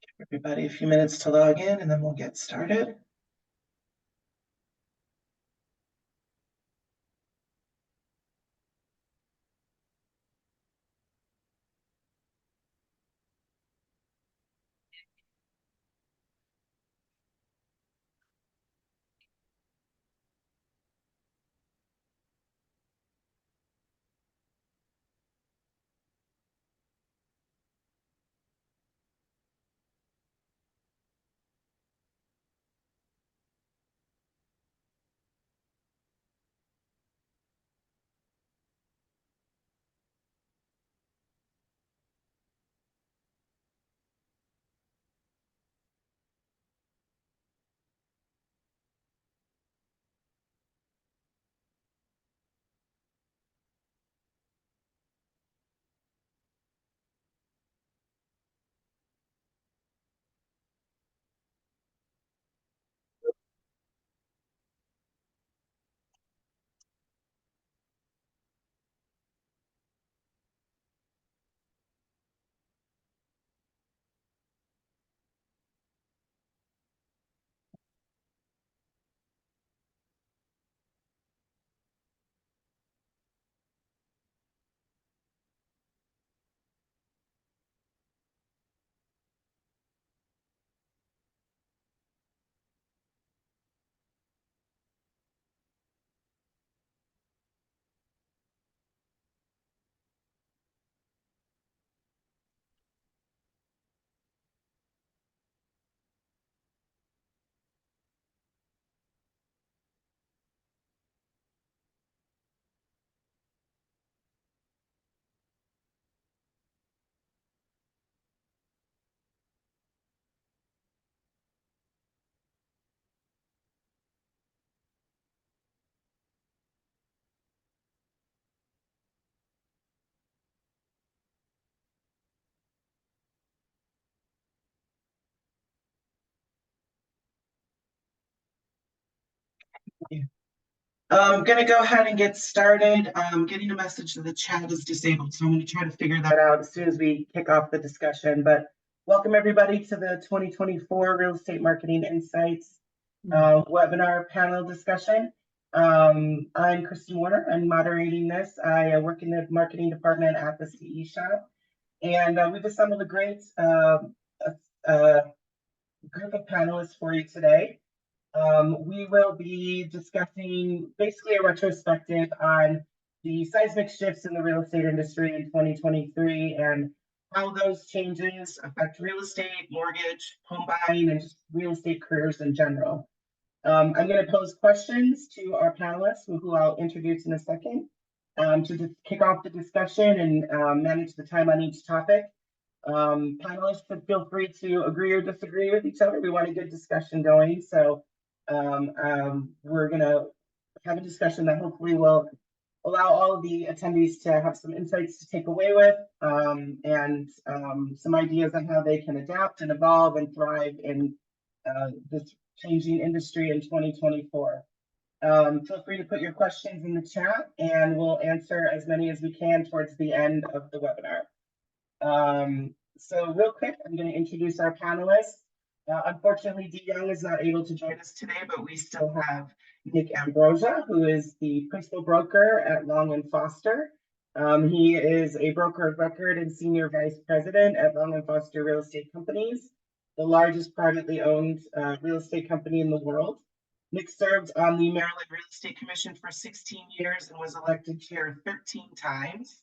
Give everybody a few minutes to log in and then we'll get started. I'm going to go ahead and get started. Getting a message that the chat is disabled, so I'm going to try to figure that out as soon as we kick off the discussion. But welcome everybody to the 2024 Real Estate Marketing Insights webinar panel discussion. I'm Kristen Warner. I'm moderating this. I work in the marketing department at the CE Shop, and we've assembled a great group of panelists for you today. We will be discussing basically a retrospective on the seismic shifts in the real estate industry in 2023 and how those changes affect real estate, mortgage, home buying, and just real estate careers in general. I'm going to pose questions to our panelists, who I'll introduce in a second, to just kick off the discussion and manage the time on each topic. Panelists, feel free to agree or disagree with each other. We want a good discussion going, so we're going to have a discussion that hopefully will allow all of the attendees to have some insights to take away with and some ideas on how they can adapt and evolve and thrive in this changing industry in 2024. Feel free to put your questions in the chat and we'll answer as many as we can towards the end of the webinar. So real quick, I'm going to introduce our panelists. Unfortunately, Dee Young is not able to join us today, but we still have Nick Ambrosia, who is the principal broker at Long & Foster. He is a broker of record and senior vice president at Long & Foster Real Estate Companies, the largest privately owned real estate company in the world. Nick served on the Maryland Real Estate Commission for 16 years and was elected chair 13 times.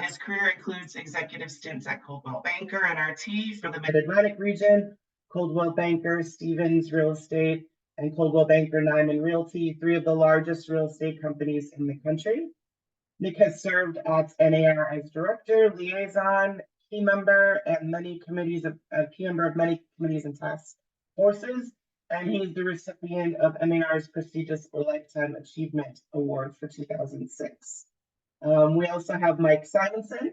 His career includes executive stints at Coldwell Banker NRT for the Mid-Atlantic region, Coldwell Banker, Stevens Real Estate, and Coldwell Banker Nyman Realty, three of the largest real estate companies in the country. Nick has served at NAR as director, liaison, key member, and many committees of many committees and task forces, and he's the recipient of NAR's prestigious Lifetime Achievement Award for 2006. We also have Mike Simonson,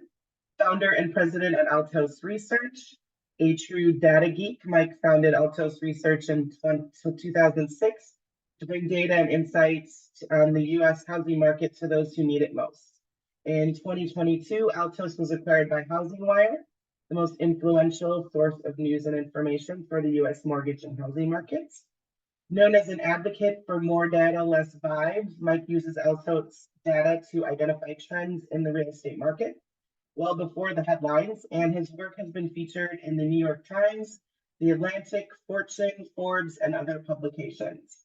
founder and president at Altos Research, a true data geek. Mike founded Altos Research in 2006 to bring data and insights on the U.S. housing market to those who need it most. In 2022, Altos was acquired by Housing Wire, the most influential source of news and information for the US mortgage and housing markets. Known as an advocate for more data, less vibes, Mike uses LSOT's data to identify trends in the real estate market well before the headlines, and his work has been featured in the New York Times, The Atlantic, Fortune, Forbes, and other publications.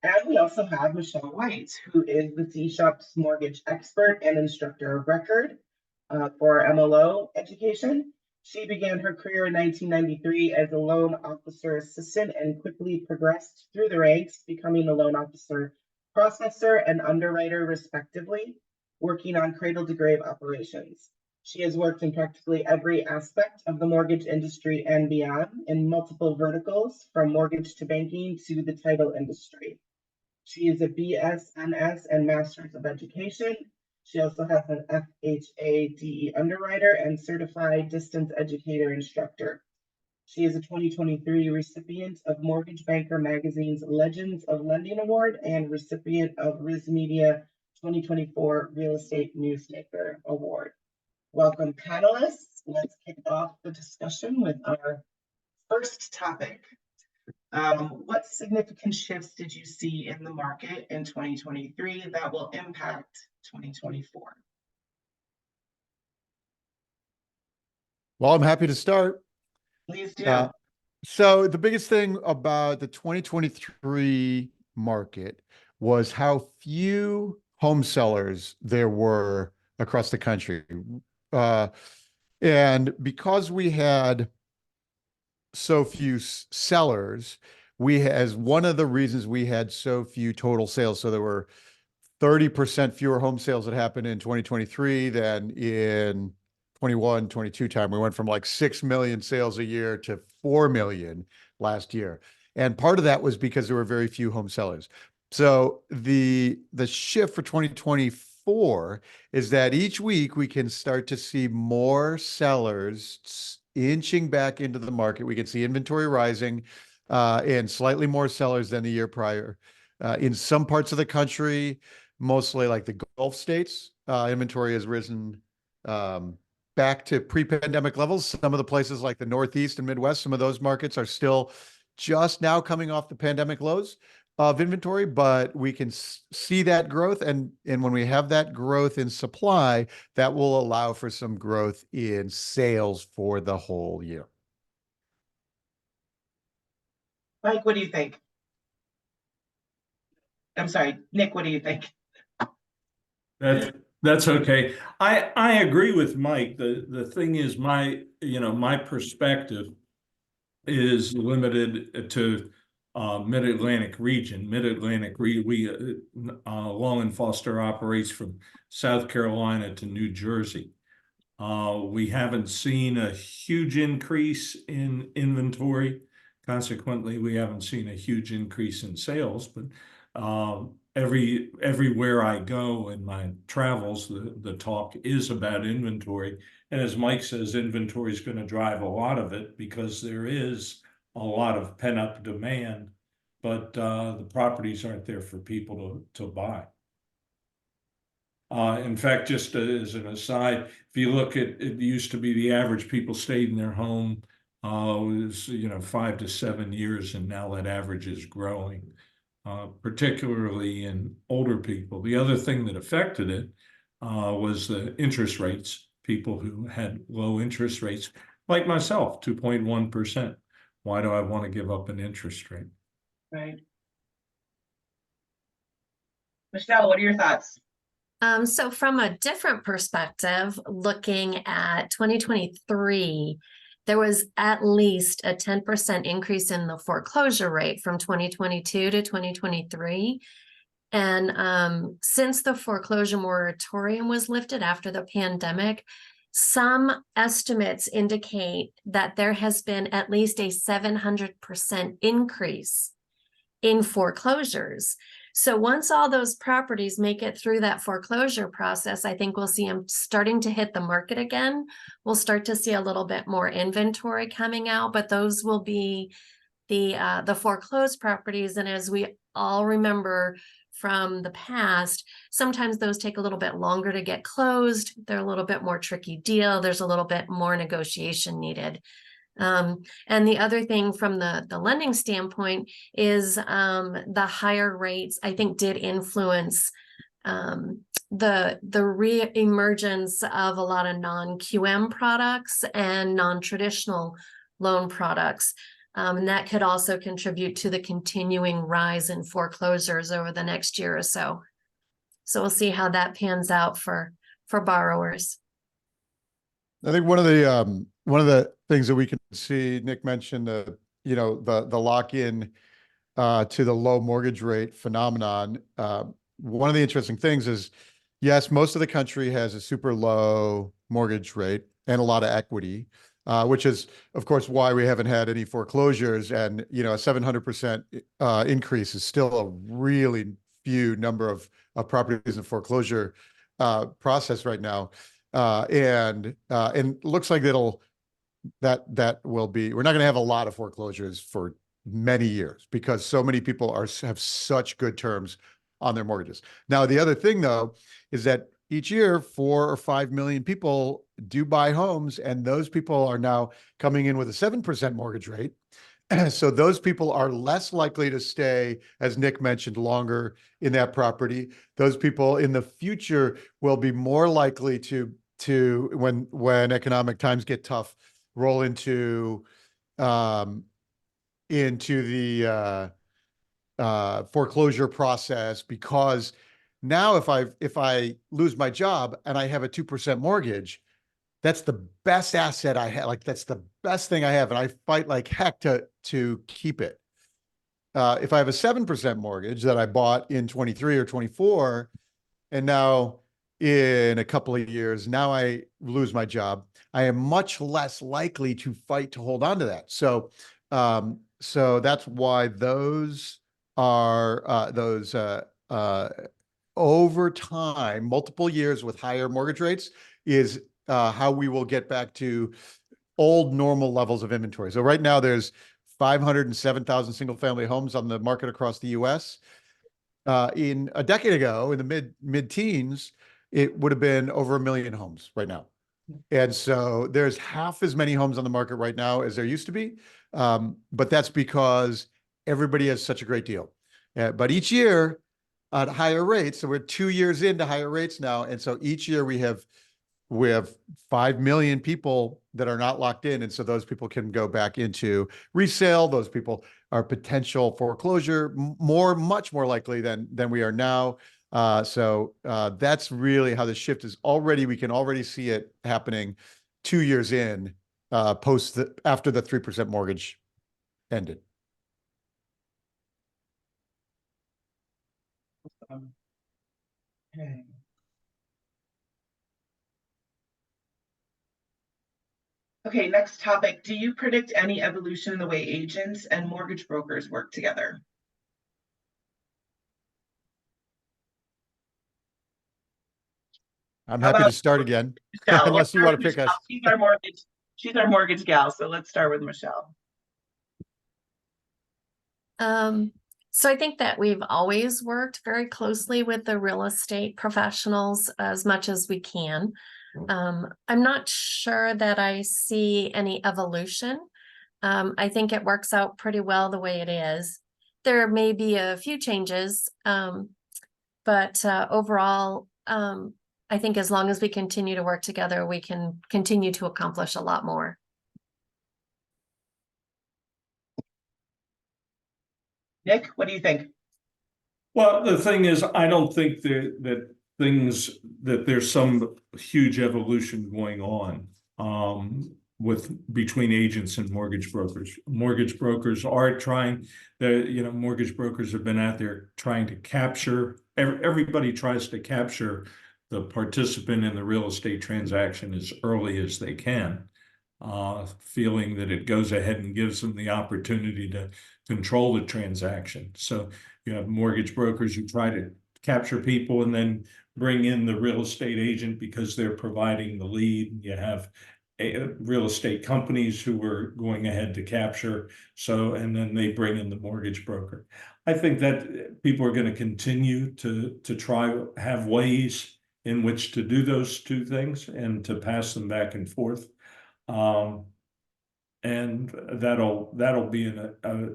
And we also have Michelle White, who is the C-Shop's mortgage expert and instructor of record for MLO education. She began her career in 1993 as a loan officer assistant and quickly progressed through the ranks, becoming a loan officer processor and underwriter, respectively, working on cradle to grave operations. She has worked in practically every aspect of the mortgage industry and beyond in multiple verticals, from mortgage to banking to the title industry. She is a BSNS and Master's of Education. She also has an FHA DE underwriter and certified distance educator instructor. She is a 2023 recipient of Mortgage Banker Magazine's Legends of Lending Award and recipient of Riz Media 2024 Real Estate Newsmaker Award. Welcome, panelists. Let's kick off the discussion with our first topic. What significant shifts did you see in the market in 2023 that will impact 2024? Well, I'm happy to start. Please do. So the biggest thing about the 2023 market was how few home sellers there were across the country. And because we had so few sellers, as one of the reasons we had so few total sales. So there were 30% fewer home sales that happened in 2023 than in 21, 22 time. We went from like 6 million sales a year to 4 million last year. And part of that was because there were very few home sellers. So the shift for 2024 is that each week we can start to see more sellers inching back into the market. We can see inventory rising and slightly more sellers than the year prior. In some parts of the country, mostly like the Gulf states, inventory has risen back to pre-pandemic levels. Some of the places like the Northeast and Midwest, some of those markets are still just now coming off the pandemic lows of inventory, but we can see that growth. And when we have that growth in supply, that will allow for some growth in sales for the whole year. Mike, what do you think? I'm sorry, Nick, what do you think? That's okay. I agree with Mike. The thing is, my perspective is limited to Mid-Atlantic region. Long & Foster operates from South Carolina to New Jersey. We haven't seen a huge increase in inventory. Consequently, we haven't seen a huge increase in sales, but everywhere I go in my travels, the talk is about inventory. And as Mike says, inventory is going to drive a lot of it because there is a lot of pent-up demand, but the properties aren't there for people to buy. In fact, just as an aside, if you look at it, used to be the average people stayed in their home was 5 to 7 years, and now that average is growing, particularly in older people. The other thing that affected it was the interest rates. People who had low interest rates, like myself, 2.1%. Why do I want to give up an interest rate? Right. Michelle, what are your thoughts? So from a different perspective, looking at 2023, there was at least a 10% increase in the foreclosure rate from 2022 to 2023. And since the foreclosure moratorium was lifted after the pandemic, some estimates indicate that there has been at least a 700% increase in foreclosures. So once all those properties make it through that foreclosure process, I think we'll see them starting to hit the market again. We'll start to see a little bit more inventory coming out, but those will be the foreclosed properties. And as we all remember from the past, sometimes those take a little bit longer to get closed. They're a little bit more tricky deal. There's a little bit more negotiation needed. And the other thing from the lending standpoint is the higher rates, I think, did influence the re-emergence of a lot of non-QM products and non-traditional loan products. And that could also contribute to the continuing rise in foreclosures over the next year or so. So we'll see how that pans out for borrowers. I think one of the things that we can see, Nick mentioned the lock-in to the low mortgage rate phenomenon. One of the interesting things is, yes, most of the country has a super low mortgage rate and a lot of equity, which is, of course, why we haven't had any foreclosures. And a 700% increase is still a really few number of properties in foreclosure process right now. And looks like that will be, we're not going to have a lot of foreclosures for many years because so many people have such good terms on their mortgages. Now, the other thing though, is that each year, 4 or 5 million people do buy homes, and those people are now coming in with a 7% mortgage rate. So those people are less likely to stay, as Nick mentioned, longer in that property. Those people in the future will be more likely to when economic times get tough, roll into the foreclosure process, because now if I lose my job and I have a 2% mortgage, that's the best asset I have. Like, that's the best thing I have, and I fight like heck to keep it. If I have a 7% mortgage that I bought in 23 or 24, and now in a couple of years, now I lose my job, I am much less likely to fight to hold on to that. So that's why those are over time, multiple years with higher mortgage rates is how we will get back to old normal levels of inventory. So right now there's 507,000 single family homes on the market across the US. In a decade ago, in the mid-teens, it would have been over 1 million homes right now. And so there's half as many homes on the market right now as there used to be. But that's because everybody has such a great deal. But each year at higher rates, so we're 2 years into higher rates now. And so each year we have 5 million people that are not locked in. And so those people can go back into resale. Those people are potential foreclosure, much more likely than we are now. So that's really how the shift is already. We can already see it happening 2 years in, after the 3% mortgage ended. Okay. Okay, next topic. Do you predict any evolution in the way agents and mortgage brokers work together? I'm How happy about to start again, Michelle? unless you want to pick us. She's our mortgage gal, so let's start with Michelle. So I think that we've always worked very closely with the real estate professionals as much as we can. I'm not sure that I see any evolution. I think it works out pretty well the way it is. There may be a few changes, but overall, I think as long as we continue to work together, we can continue to accomplish a lot more. Nick, what do you think? Well, the thing is, I don't think that there's some huge evolution going on between agents and mortgage brokers. Mortgage brokers are trying. Mortgage brokers have been out there trying to capture. Everybody tries to capture the participant in the real estate transaction as early as they can, feeling that it goes ahead and gives them the opportunity to control the transaction. So you have mortgage brokers who try to capture people and then bring in the real estate agent because they're providing the lead. You have real estate companies who were going ahead to capture. So, and then they bring in the mortgage broker. I think that people are going to continue to try have ways in which to do those two things and to pass them back and forth. And that'll be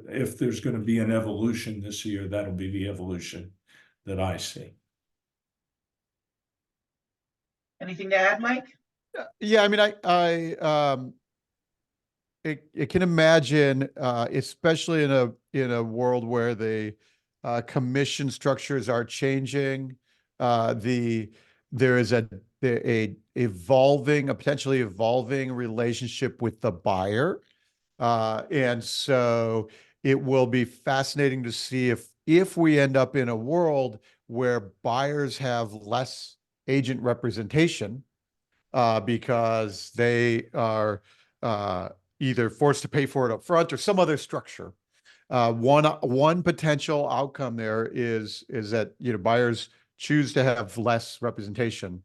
if there's going to be an evolution this year, that'll be the evolution that I see. Anything to add, Mike? Yeah, I mean, I can imagine, especially in a world where the commission structures are changing, there is a potentially evolving relationship with the buyer, and so it will be fascinating to see if we end up in a world where buyers have less agent representation, because they are either forced to pay for it up front or some other structure. One potential outcome there is that buyers choose to have less representation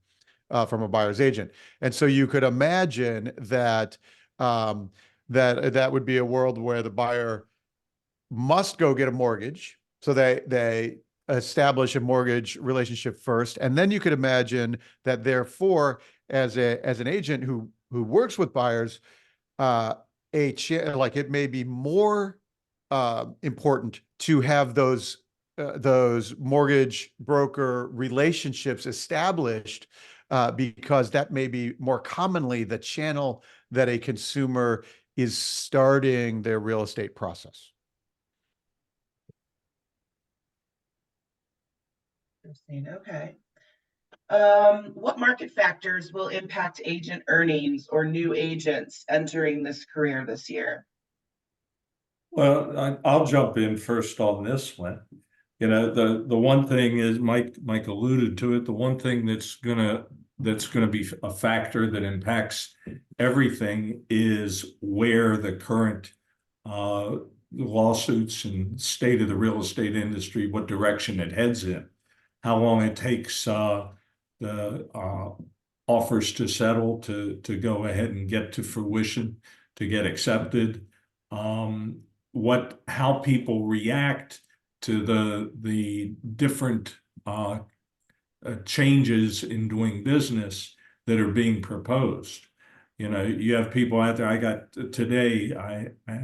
from a buyer's agent, and so you could imagine that that would be a world where the buyer must go get a mortgage, so they establish a mortgage relationship first, and then you could imagine that therefore, as an agent who works with buyers, like it may be more important to have those mortgage broker relationships established, because that may be more commonly the channel that a consumer is starting their real estate process. Interesting. Okay. What market factors will impact agent earnings or new agents entering this career this year? Well, I'll jump in first on this one. The one thing is Mike alluded to it. The one thing that's gonna be a factor that impacts everything is where the current lawsuits and state of the real estate industry, what direction it heads in, how long it takes the offers to settle, to go ahead and get to fruition, to get accepted, how people react to the different changes in doing business that are being proposed. You have people out there. I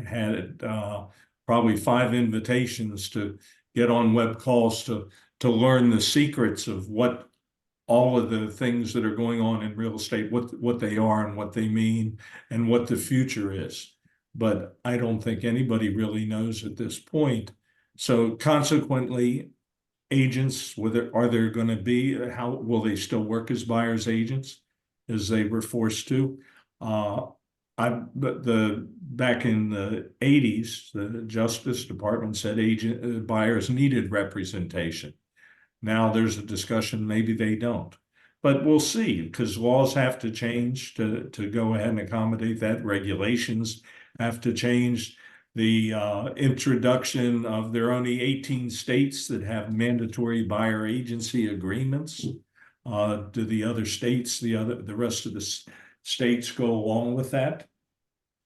had probably 5 invitations to get on web calls to learn the secrets of what all of the things that are going on in real estate, what they are and what they mean and what the future is. But I don't think anybody really knows at this point. So consequently, agents, are there going to be, how will they still work as buyer's agents as they were forced to? Back in the 80s, the Justice Department said buyers needed representation. Now there's a discussion, maybe they don't. But we'll see, because laws have to change to go ahead and accommodate that. Regulations have to change. The introduction of, there are only 18 states that have mandatory buyer agency agreements. Do the other states, the rest of the states go along with that?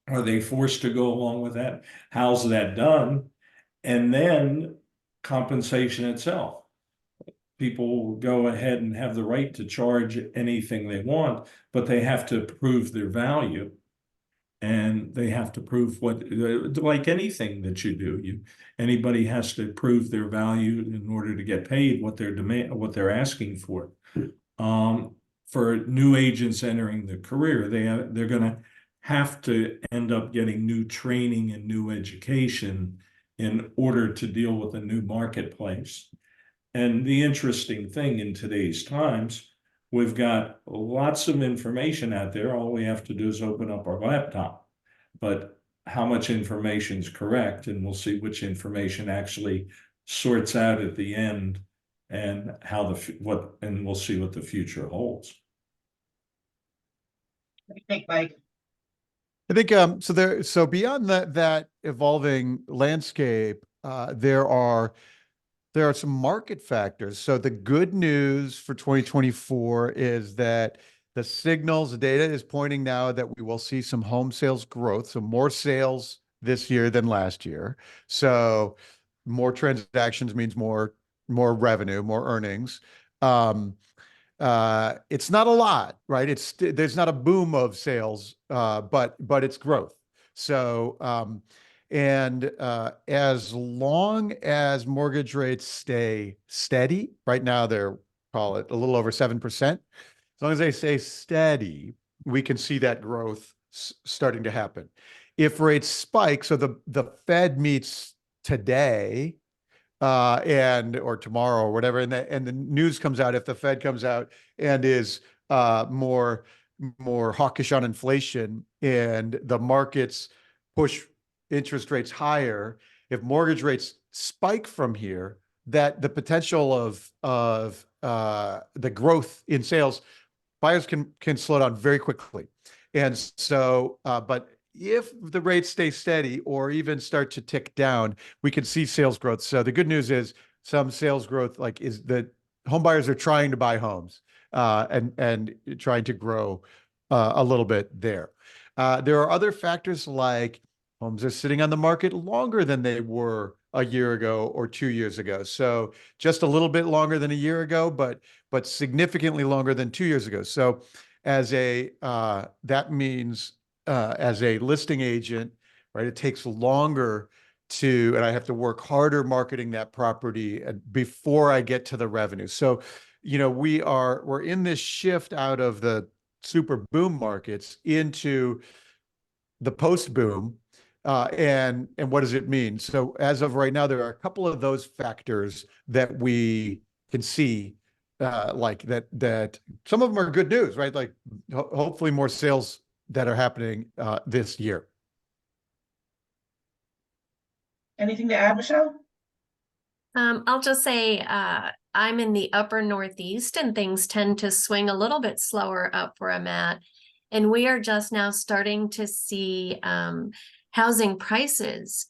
Are they forced to go along with that? How's that done? And then compensation itself. People will go ahead and have the right to charge anything they want, but they have to prove their value. And they have to prove like anything that you do, anybody has to prove their value in order to get paid what they're asking for. For new agents entering the career, they're going to have to end up getting new training and new education in order to deal with a new marketplace. And the interesting thing in today's times, we've got lots of information out there. All we have to do is open up our laptop. But how much information is correct, and we'll see which information actually sorts out at the end, and and we'll see what the future holds. What do you think, Mike? I think so beyond that evolving landscape, there are some market factors. So the good news for 2024 is that the signals, the data is pointing now that we will see some home sales growth, so more sales this year than last year. So more transactions means more revenue, more earnings. It's not a lot, right? There's not a boom of sales, but it's growth. So as long as mortgage rates stay steady, right now they're, call it a little over 7%. As long as they stay steady, we can see that growth starting to happen. If rates spike, so the Fed meets today, or tomorrow or whatever, and the news comes out, if the Fed comes out and is more hawkish on inflation and the markets push interest rates higher, if mortgage rates spike from here, that the potential of the growth in sales, buyers can slow down very quickly. And so, but if the rates stay steady or even start to tick down, we can see sales growth. So the good news is some sales growth, like, is that home buyers are trying to buy homes and trying to grow a little bit there. There are other factors, like homes are sitting on the market longer than they were a year ago or 2 years ago. So just a little bit longer than a year ago, but significantly longer than 2 years ago. So that means as a listing agent, right, it takes longer and I have to work harder marketing that property before I get to the revenue. So, we're in this shift out of the super boom markets into the post boom. And what does it mean? So as of right now, there are a couple of those factors that we can see, like that some of them are good news, right? Like hopefully more sales that are happening this year. Anything to add, Michelle? I'll just say I'm in the upper Northeast and things tend to swing a little bit slower up where I'm at. And we are just now starting to see housing prices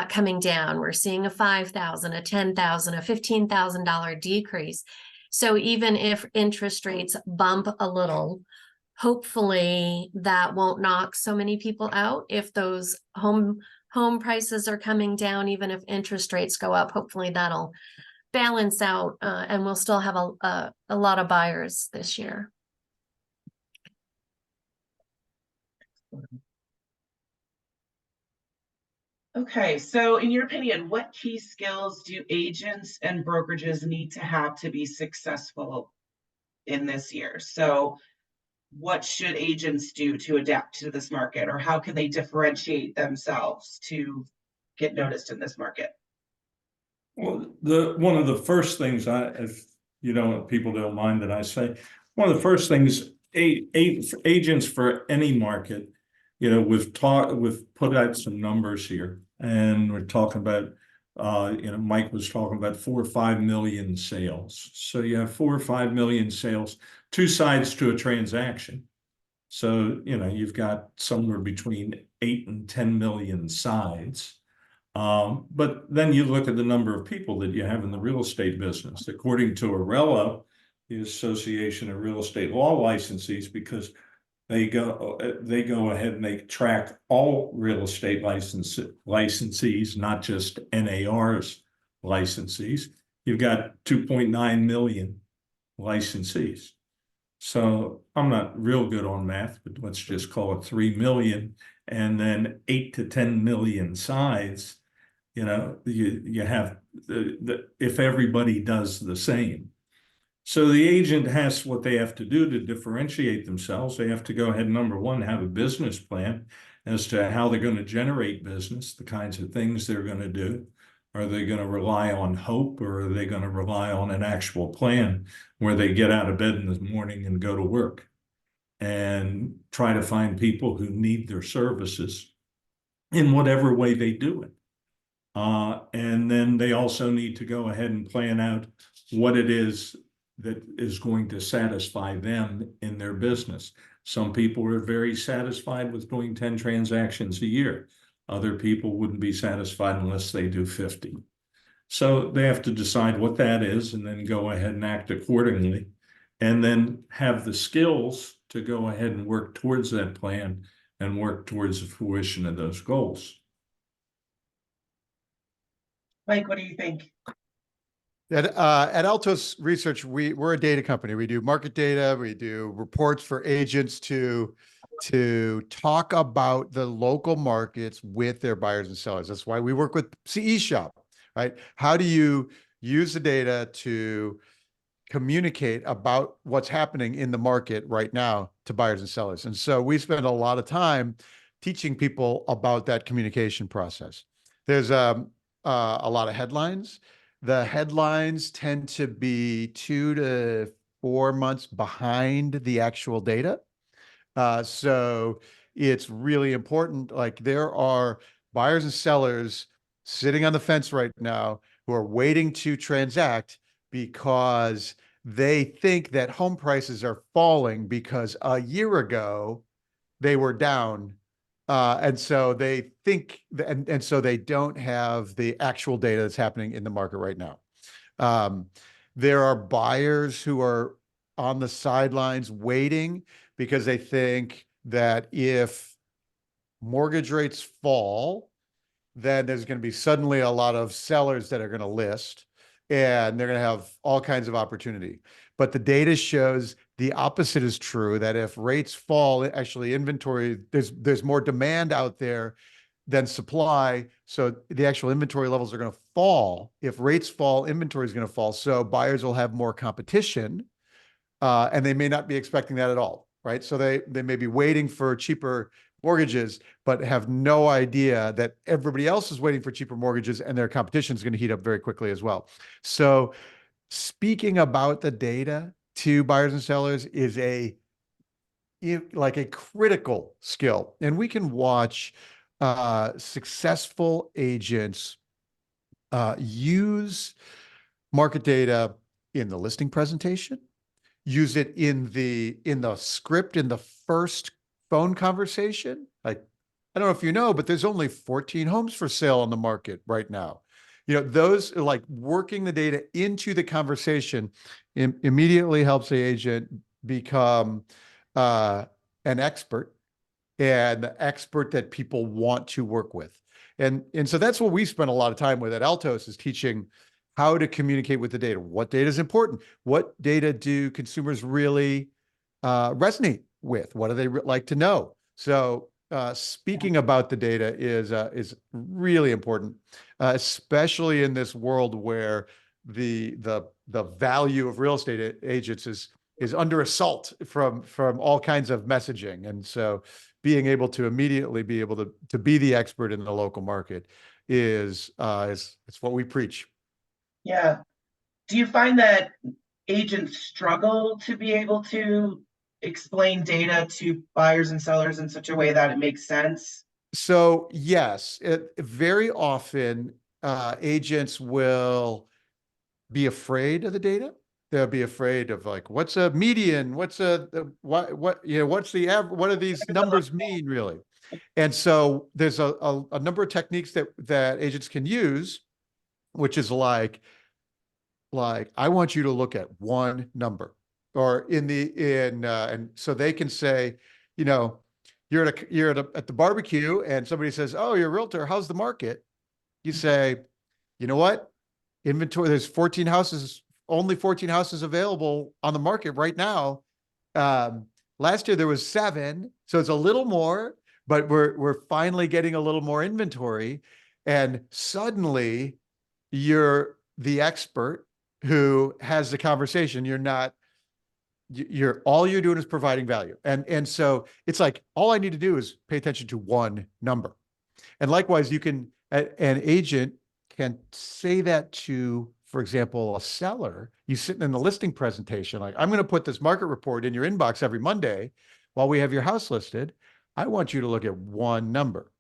coming down. We're seeing a $5,000, a $10,000, a $15,000 decrease. So even if interest rates bump a little, hopefully that won't knock so many people out. If those home prices are coming down, even if interest rates go up, hopefully that'll balance out and we'll still have a lot of buyers this year. Okay, so in your opinion, what key skills do agents and brokerages need to have to be successful in this year? So what should agents do to adapt to this market, or how can they differentiate themselves to get noticed in this market? Well, one of the first things if people don't mind that I say, one of the first things agents for any market, we've put out some numbers here, and we're talking about, Mike was talking about 4 or 5 million sales. So you have 4 or 5 million sales, two sides to a transaction. So, you've got somewhere between 8 and 10 million sides. But then you look at the number of people that you have in the real estate business. According to ARELA, the Association of Real Estate Law Licensees, because they go ahead and they track all real estate licensees, not just NAR's licensees. You've got 2.9 million licensees. So I'm not real good on math, but let's just call it 3 million, and then 8 to 10 million sides. You have if everybody does the same. So the agent has what they have to do to differentiate themselves. They have to go ahead and, number one, have a business plan as to how they're going to generate business, the kinds of things they're going to do. Are they going to rely on hope, or are they going to rely on an actual plan where they get out of bed in the morning and go to work and try to find people who need their services in whatever way they do it? And then they also need to go ahead and plan out what it is that is going to satisfy them in their business. Some people are very satisfied with doing 10 transactions a year. Other people wouldn't be satisfied unless they do 50. So they have to decide what that is and then go ahead and act accordingly, and then have the skills to go ahead and work towards that plan and work towards the fruition of those goals. Mike, what do you think? At Altos Research, we're a data company. We do market data. We do reports for agents to talk about the local markets with their buyers and sellers. That's why we work with CE Shop, right? How do you use the data to communicate about what's happening in the market right now to buyers and sellers? And so we spend a lot of time teaching people about that communication process. There's a lot of headlines. The headlines tend to be 2 to 4 months behind the actual data. So it's really important. Like, there are buyers and sellers sitting on the fence right now who are waiting to transact because they think that home prices are falling because a year ago they were down. And so they think, and so they don't have the actual data that's happening in the market right now. There are buyers who are on the sidelines waiting because they think that if mortgage rates fall, then there's going to be suddenly a lot of sellers that are going to list, and they're going to have all kinds of opportunity. But the data shows the opposite is true, that if rates fall, actually inventory, there's more demand out there than supply. So the actual inventory levels are going to fall. If rates fall, inventory is going to fall. So buyers will have more competition, and they may not be expecting that at all, right? So they may be waiting for cheaper mortgages, but have no idea that everybody else is waiting for cheaper mortgages, and their competition is going to heat up very quickly as well. So speaking about the data to buyers and sellers is like a critical skill. And we can watch successful agents use market data in the listing presentation, use it in the script in the first phone conversation. Like, I don't know if you know, but there's only 14 homes for sale on the market right now. You know, those, like, working the data into the conversation immediately helps the agent become an expert, and the expert that people want to work with. And so that's what we spend a lot of time with at Altos, is teaching how to communicate with the data. What data is important? What data do consumers really resonate with? What do they like to know? So speaking about the data is really important, especially in this world where the value of real estate agents is under assault from all kinds of messaging. And so being able to immediately be able to be the expert in the local market is it's what we preach. Yeah. Do you find that agents struggle to be able to explain data to buyers and sellers in such a way that it makes sense? So yes, very often agents will be afraid of the data. They'll be afraid of, like, what's a median? What's what what's the average? What do these numbers mean really? And so there's a number of techniques that agents can use, which is like I want you to look at one number, or and so they can say, you know, you're at the barbecue and somebody says, "Oh, you're a realtor. How's the market?" You say, "You know what? Inventory, there's 14 houses, only 14 houses available on the market right now. Last year there was 7, so it's a little more, but we're finally getting a little more inventory." And suddenly you're the expert who has the conversation. You're all you're doing is providing value. And so it's like, all I need to do is pay attention to one number. And likewise, an agent can say that to, for example, a seller. You sitting in the listing presentation, like, I'm going to put this market report in your inbox every Monday while we have your house listed. I want you to look at one number.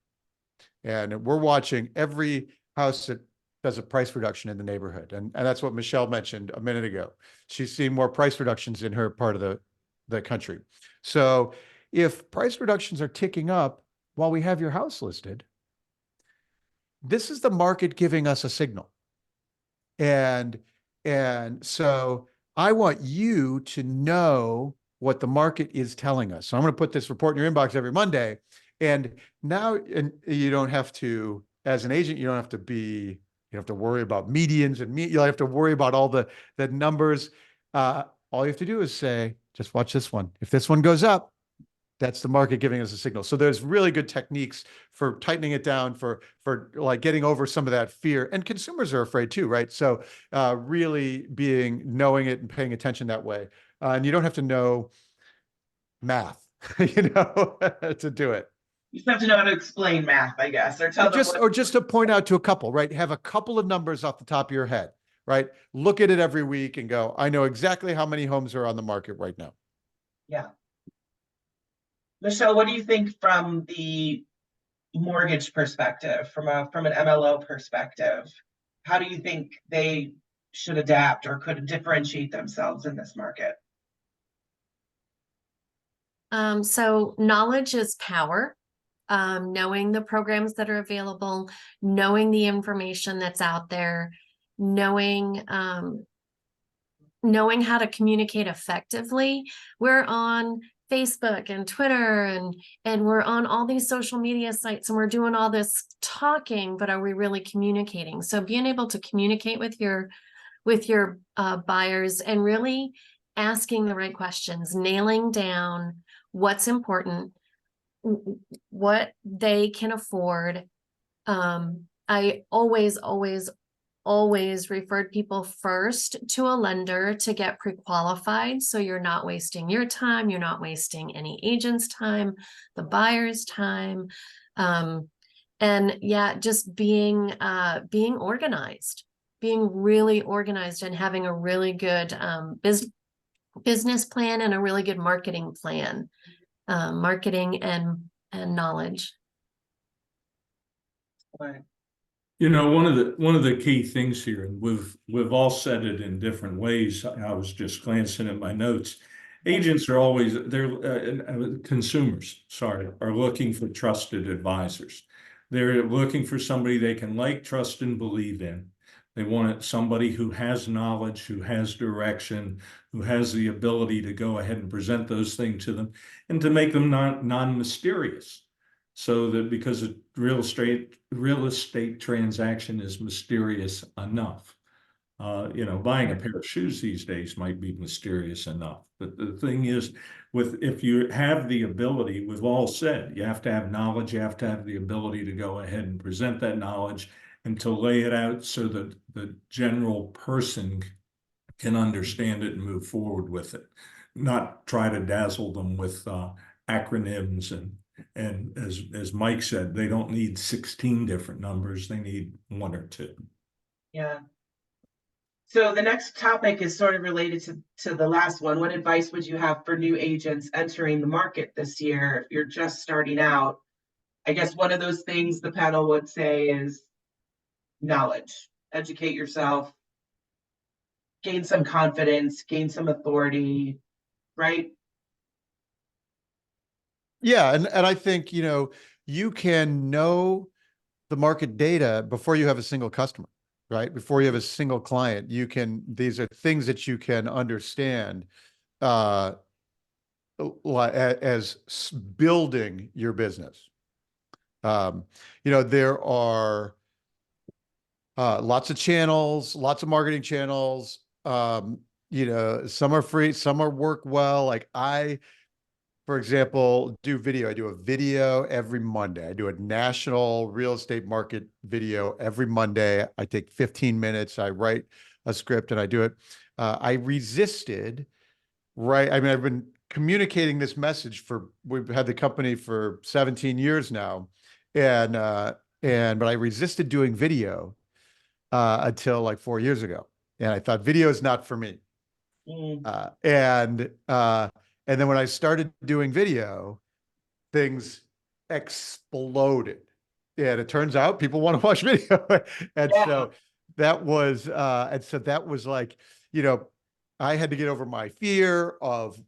And we're watching every house that does a price reduction in the neighborhood. And that's what Michelle mentioned a minute ago. She's seen more price reductions in her part of the country. So if price reductions are ticking up while we have your house listed, this is the market giving us a signal. And so I want you to know what the market is telling us. So I'm going to put this report in your inbox every Monday. And now, and you don't have to, as an agent, you don't have to be, you have to worry about medians and you have to worry about all the numbers. All you have to do is say, just watch this one. If this one goes up, that's the market giving us a signal. So there's really good techniques for tightening it down, for like getting over some of that fear. And consumers are afraid too, right? So really knowing it and paying attention that way. And you don't have to know math, to do it. You just have to know how to explain math, I guess, or tell them Or just to point out to a couple, right? Have a couple of numbers off the top of your head, right? Look at it every week and go, I know exactly how many homes are on the market right now. Yeah. Michelle, what do you think from the mortgage perspective, from an MLO perspective? How do you think they should adapt or could differentiate themselves in this market? So knowledge is power. Knowing the programs that are available, knowing the information that's out there, knowing how to communicate effectively. We're on Facebook and Twitter and we're on all these social media sites and we're doing all this talking, but are we really communicating? So being able to communicate with your buyers and really asking the right questions, nailing down what's important, what they can afford. I always referred people first to a lender to get pre-qualified. So you're not wasting your time. You're not wasting any agent's time, the buyer's time. And yeah, just being organized, being really organized and having a really good business plan and a really good marketing plan, marketing and knowledge. Right. One of the key things here, and we've all said it in different ways. I was just glancing at my notes. Agents are always consumers, sorry, are looking for trusted advisors. They're looking for somebody they can like, trust, and believe in. They want somebody who has knowledge, who has direction, who has the ability to go ahead and present those things to them and to make them non-mysterious. So that because a real estate transaction is mysterious enough. Buying a pair of shoes these days might be mysterious enough. But the thing is, if you have the ability, we've all said, you have to have knowledge, you have to have the ability to go ahead and present that knowledge and to lay it out so that the general person can understand it and move forward with it. Not try to dazzle them with acronyms and as Mike said, they don't need 16 different numbers. They need one or two. Yeah. So the next topic is sort of related to the last one. What advice would you have for new agents entering the market this year? If you're just starting out, I guess one of those things the panel would say is knowledge. Educate yourself, gain some confidence, gain some authority, right? Yeah. And I think, you can know the market data before you have a single customer, right? Before you have a single client, these are things that you can understand as building your business. There are lots of channels, lots of marketing channels. Some are free, some work well. Like for example, do video. I do a video every Monday. I do a national real estate market video every Monday. I take 15 minutes. I write a script and I do it. I resisted, right? I mean, I've been communicating this message we've had the company for 17 years now. But I resisted doing video until like 4 years ago. And I thought video is not for me. And then when I started doing video, things exploded. And it turns out people want to watch video. So that was like, I had to get over my fear of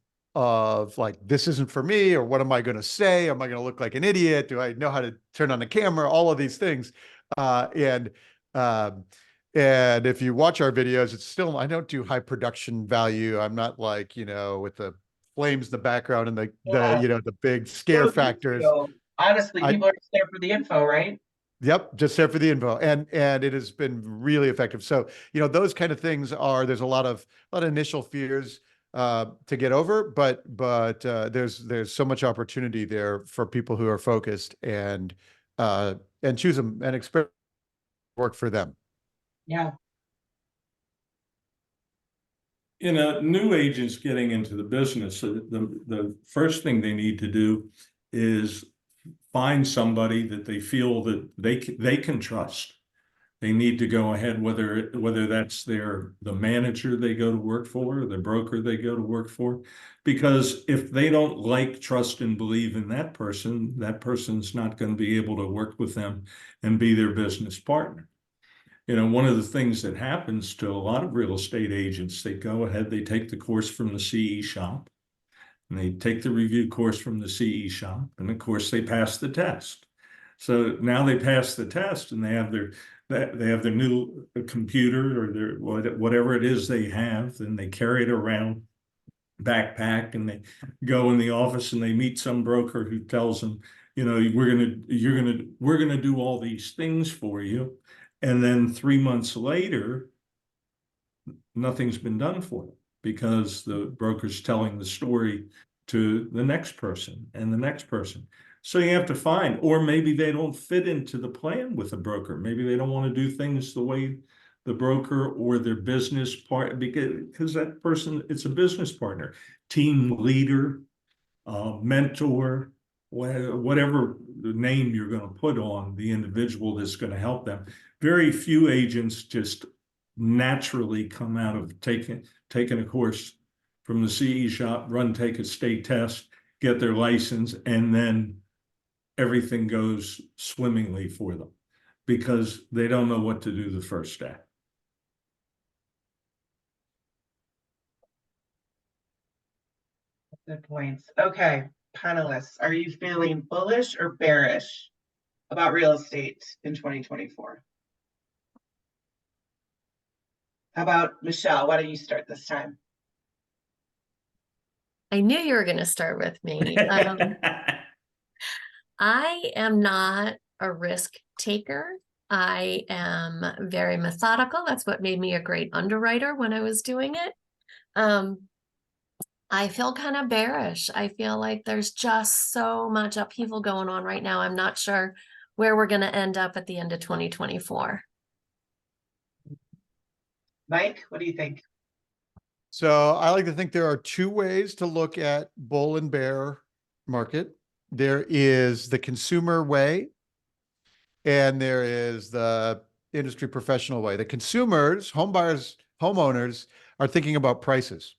like, this isn't for me, or what am I going to say? Am I going to look like an idiot? Do I know how to turn on the camera? All of these things. And if you watch our videos, it's still, I don't do high production value. I'm not like, with the flames in the background and Yeah. the big scare So, factors. honestly, I- people are just there for the info, right? Yep, just there for the info, and it has been really effective. So those kind of things there's a lot of initial fears to get over, but there's so much opportunity there for people who are focused and choose them and expect work for them. Yeah. New agents getting into the business, the first thing they need to do is find somebody that they feel that they can trust. They need to go ahead, whether that's the manager they go to work for, or the broker they go to work for, because if they don't like, trust, and believe in that person's not going to be able to work with them and be their business partner. One of the things that happens to a lot of real estate agents, they go ahead, they take the course from the CE shop, and they take the review course from the CE shop, and of course they pass the test. So now they pass the test, and they have their new computer or their whatever it is they have, and they carry it around backpack, and they go in the office and they meet some broker who tells them, we're gonna do all these things for you, and then 3 months later, nothing's been done for them because the broker's telling the story to the next person and the next person. So you have to find, or maybe they don't fit into the plan with a broker. Maybe they don't want to do things the way the broker or their business part, because that person, it's a business partner, team leader, mentor, whatever the name you're going to put on the individual that's going to help them. Very few agents just naturally come out of taking a course from the CE shop, take a state test, get their license, and then everything goes swimmingly for them because they don't know what to do the first step. Good points. Okay, panelists, are you feeling bullish or bearish about real estate in 2024? How about Michelle? Why don't you start this time? I knew you were going to start with me. I am not a risk taker. I am very methodical. That's what made me a great underwriter when I was doing it. I feel kind of bearish. I feel like there's just so much upheaval going on right now. I'm not sure where we're going to end up at the end of 2024. Mike, what do you think? So I like to think there are two ways to look at bull and bear market. There is the consumer way, and there is the industry professional way. The consumers, home buyers, homeowners are thinking about prices.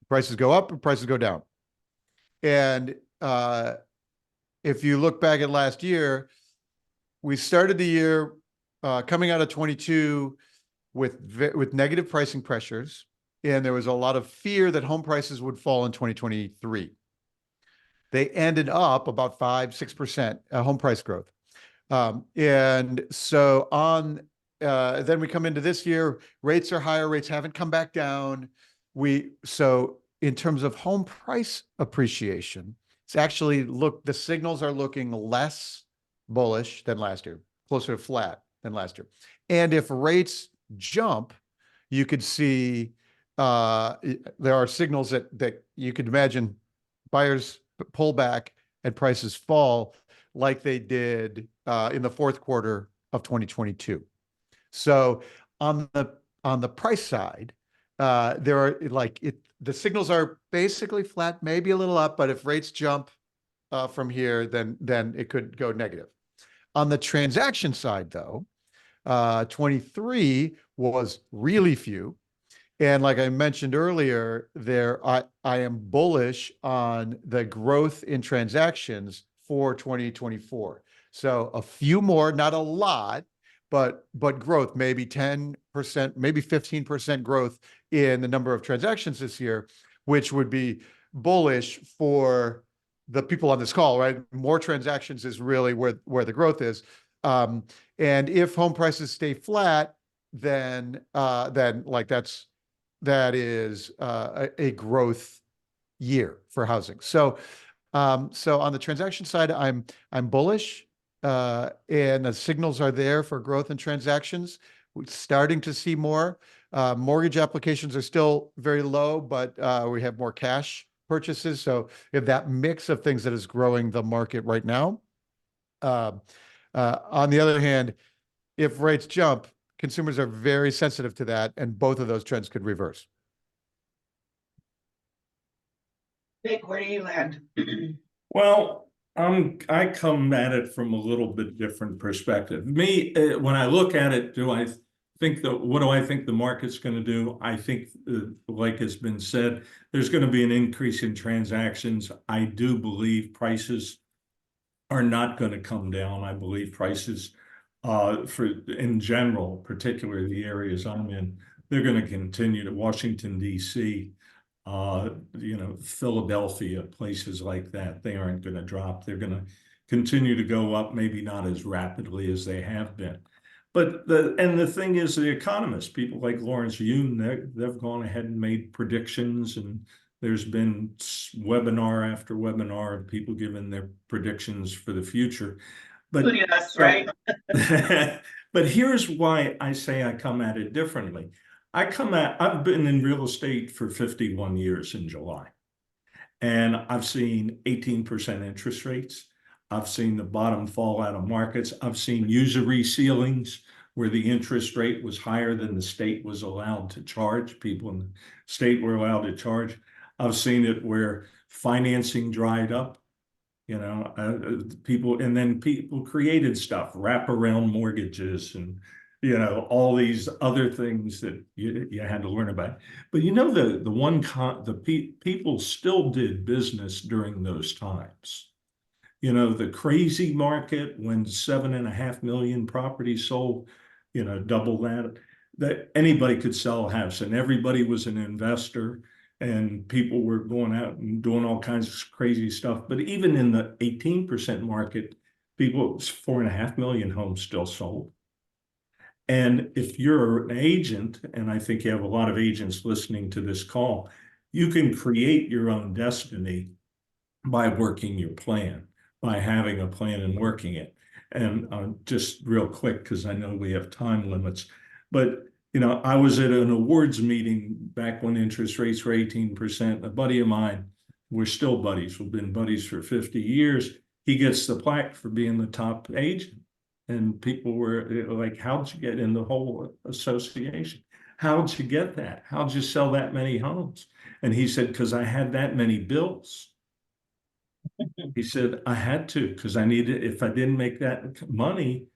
Prices go up and prices go down. And if you look back at last year, we started the year coming out of 22 with negative pricing pressures, and there was a lot of fear that home prices would fall in 2023. They ended up about 5-6% home price growth. And so then we come into this year, rates are higher, rates haven't come back down. So in terms of home price appreciation, it's actually the signals are looking less bullish than last year, closer to flat than last year. And if rates jump, you could see there are signals that you could imagine buyers pull back and prices fall like they did in the fourth quarter of 2022. So on the price side, there are the signals are basically flat, maybe a little up, but if rates jump from here, then it could go negative. On the transaction side, though, 23 was really few. And like I mentioned earlier, I am bullish on the growth in transactions for 2024. So a few more, not a lot, but growth, maybe 10%, maybe 15% growth in the number of transactions this year, which would be bullish for the people on this call, right? More transactions is really where the growth is. And if home prices stay flat, then that is a growth year for housing. So so on the transaction side, I'm bullish, and the signals are there for growth in transactions. We're starting to see more. Mortgage applications are still very low, but we have more cash purchases. So we have that mix of things that is growing the market right now. On the other hand, if rates jump, consumers are very sensitive to that, and both of those trends could reverse. Nick, where do you land? Well, I come at it from a little bit different perspective. Me, when I look at it, what do I think the market's going to do? I think, like has been said, there's going to be an increase in transactions. I do believe prices are not going to come down. I believe prices, in general, particularly the areas I'm in, they're going to continue to Washington, D.C., Philadelphia, places like that. They aren't going to drop. They're going to continue to go up, maybe not as rapidly as they have been. But the thing is, the economists, people like Lawrence Yun, they've gone ahead and made predictions, and there's been webinar after webinar of people giving their predictions for the future. But including us, right? But here's why I say I come at it differently. I've been in real estate for 51 years in July, and I've seen 18% interest rates. I've seen the bottom fall out of markets. I've seen usury ceilings where the interest rate was higher than the state was allowed to charge. People in the state were allowed to charge. I've seen it where financing dried up. People created stuff, wraparound mortgages, and all these other things that you had to learn about. But people still did business during those times. The crazy market when 7.5 million properties sold, double that anybody could sell a house, and everybody was an investor, and people were going out and doing all kinds of crazy stuff. But even in the 18% market, 4.5 million homes still sold. And if you're an agent, and I think you have a lot of agents listening to this call, you can create your own destiny by working your plan, by having a plan and working it. And just real quick, because I know we have time limits, but I was at an awards meeting back when interest rates were 18%. A buddy of mine, we're still buddies. We've been buddies for 50 years. He gets the plaque for being the top agent. And people were like, how'd you get in the whole association? How'd you get that? How'd you sell that many homes? And he said, because I had that many bills. He said, I had to, because if I didn't make that money,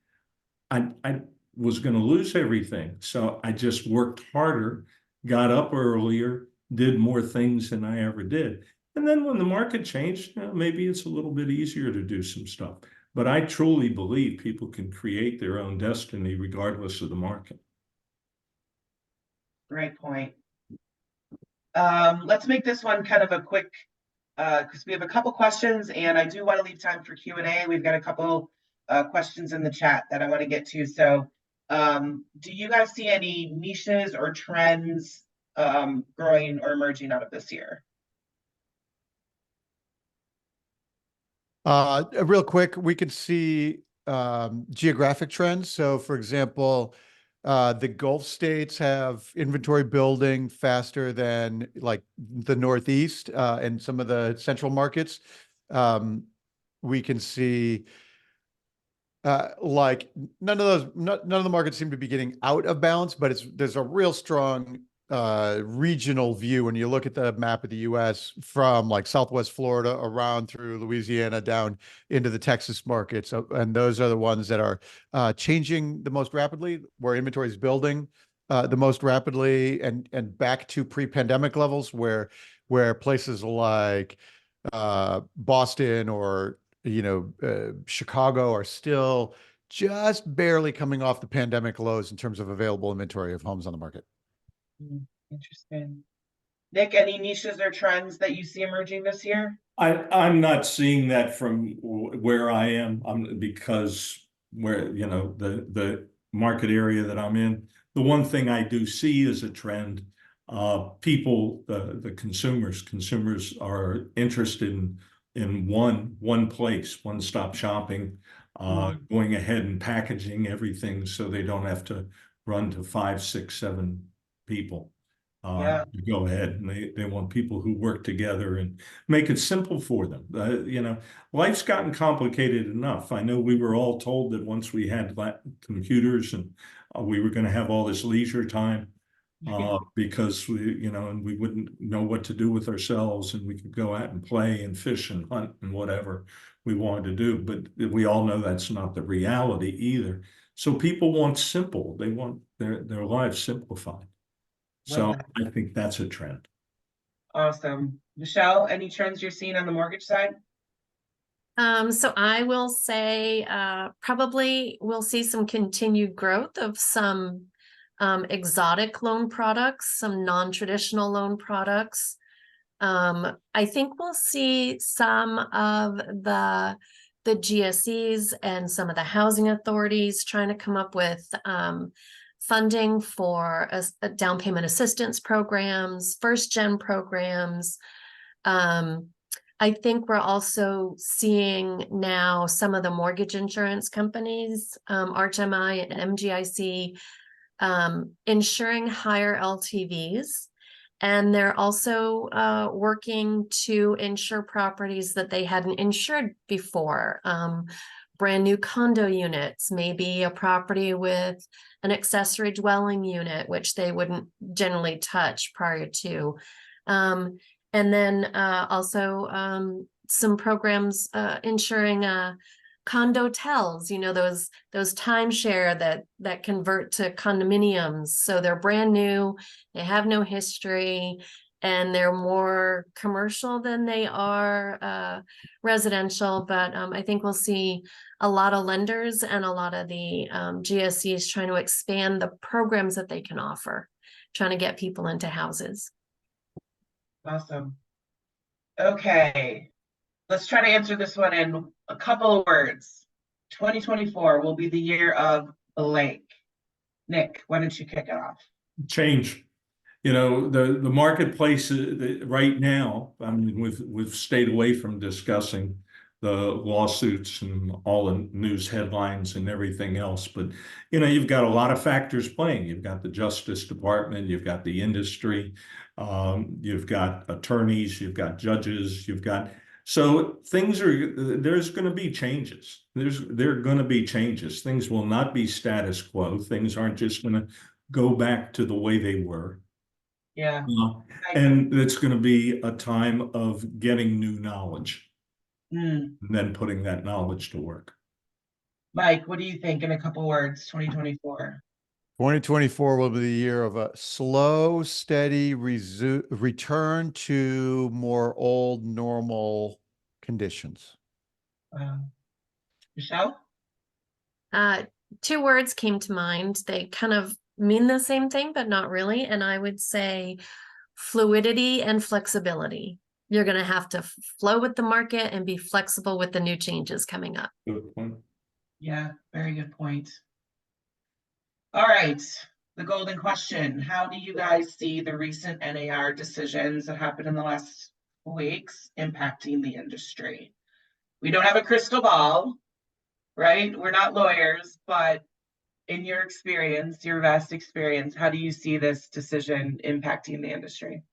I was going to lose everything. So I just worked harder, got up earlier, did more things than I ever did. And then when the market changed, maybe it's a little bit easier to do some stuff. But I truly believe people can create their own destiny regardless of the market. Great point. Let's make this one kind of a quick, because we have a couple questions, and I do want to leave time for Q&A. We've got a couple questions in the chat that I want to get to. So do you guys see any niches or trends growing or emerging out of this year? Real quick, we could see geographic trends. So, for example, the Gulf states have inventory building faster than like the Northeast and some of the central markets. We can see like none of the markets seem to be getting out of balance, but there's a real strong regional view when you look at the map of the US from like Southwest Florida around through Louisiana down into the Texas markets. And those are the ones that are changing the most rapidly, where inventory is building the most rapidly and back to pre-pandemic levels, where places like Boston or Chicago are still just barely coming off the pandemic lows in terms of available inventory of homes on the market. Interesting. Nick, any niches or trends that you see emerging this year? I'm not seeing that from where I am, because where the market area that I'm in. The one thing I do see is a trend People, the consumers are interested in one place, one-stop shopping, going ahead and packaging everything so they don't have to run to 5, 6, 7 people. Yeah. To go ahead, and they want people who work together and make it simple for them. You know, life's gotten complicated enough. I know we were all told that once we had computers and we were going to have all this leisure time, because you know, and we wouldn't know what to do with ourselves, and we could go out and play and fish and hunt and whatever we wanted to do. But we all know that's not the reality either. So people want simple. They want their lives simplified. So I think that's a trend. Awesome. Michelle, any trends you're seeing on the mortgage side? So I will say, probably we'll see some continued growth of some exotic loan products, some non-traditional loan products. I think we'll see some of the GSEs and some of the housing authorities trying to come up with funding for a down payment assistance programs, first gen programs. I think we're also seeing now some of the mortgage insurance companies, ArchMI and MGIC, insuring higher LTVs. And they're also working to insure properties that they hadn't insured before. Brand new condo units, maybe a property with an accessory dwelling unit, which they wouldn't generally touch prior to. And then also some programs insuring condos, you know, those timeshare that convert to condominiums. So they're brand new, they have no history, and they're more commercial than they are residential. But I think we'll see a lot of lenders and a lot of the GSEs trying to expand the programs that they can offer, trying to get people into houses. Awesome. Okay, let's try to answer this one in a couple of words. 2024 will be the year of blank. Nick, why don't you kick it off? Change. You know, the marketplace right now, I mean, we've stayed away from discussing the lawsuits and all the news headlines and everything else. But, you know, you've got a lot of factors playing. You've got the Justice Department, you've got the industry, you've got attorneys, you've got judges, so there's going to be changes. There are going to be changes. Things will not be status quo. Things aren't just going to go back to the way they were. Yeah. And it's going to be a time of getting new knowledge. And then putting that knowledge to work. Mike, what do you think in a couple words, 2024? 2024 will be the year of a slow, steady return to more old normal conditions. Michelle? 2 words came to mind. They kind of mean the same thing, but not really. And I would say fluidity and flexibility. You're going to have to flow with the market and be flexible with the new changes coming up. Good point. Yeah, very good point. All right, the golden question. How do you guys see the recent NAR decisions that happened in the last weeks impacting the industry? We don't have a crystal ball, right? We're not lawyers, but in your experience, your vast experience, how do you see this decision impacting the industry?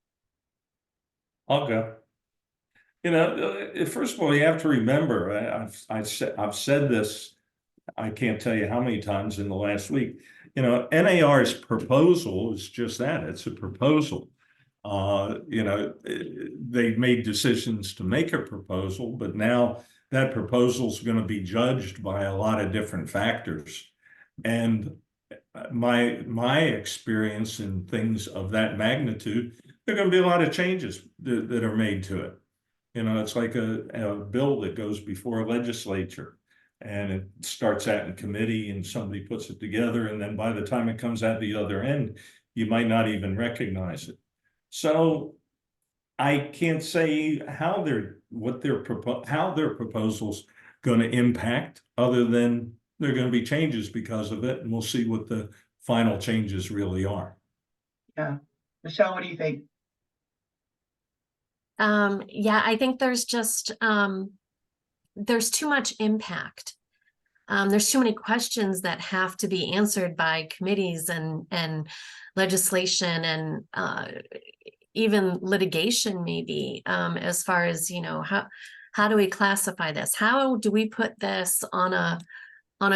I'll go. You know, first of all, you have to remember, I've said this, I can't tell you how many times in the last week. You know, NAR's proposal is just that, it's a proposal. You know, they made decisions to make a proposal, but now that proposal is going to be judged by a lot of different factors. And my experience in things of that magnitude, there are going to be a lot of changes that are made to it. You know, it's like a bill that goes before a legislature and it starts out in committee and somebody puts it together. And then by the time it comes out the other end, you might not even recognize it. So I can't say how their proposal's going to impact, other than there are going to be changes because of it. And we'll see what the final changes really are. Yeah, Michelle, what do you think? Yeah, I think there's just there's too much impact. There's too many questions that have to be answered by committees and legislation and even litigation, maybe, as far as, you know, how do we classify this? How do we put this on a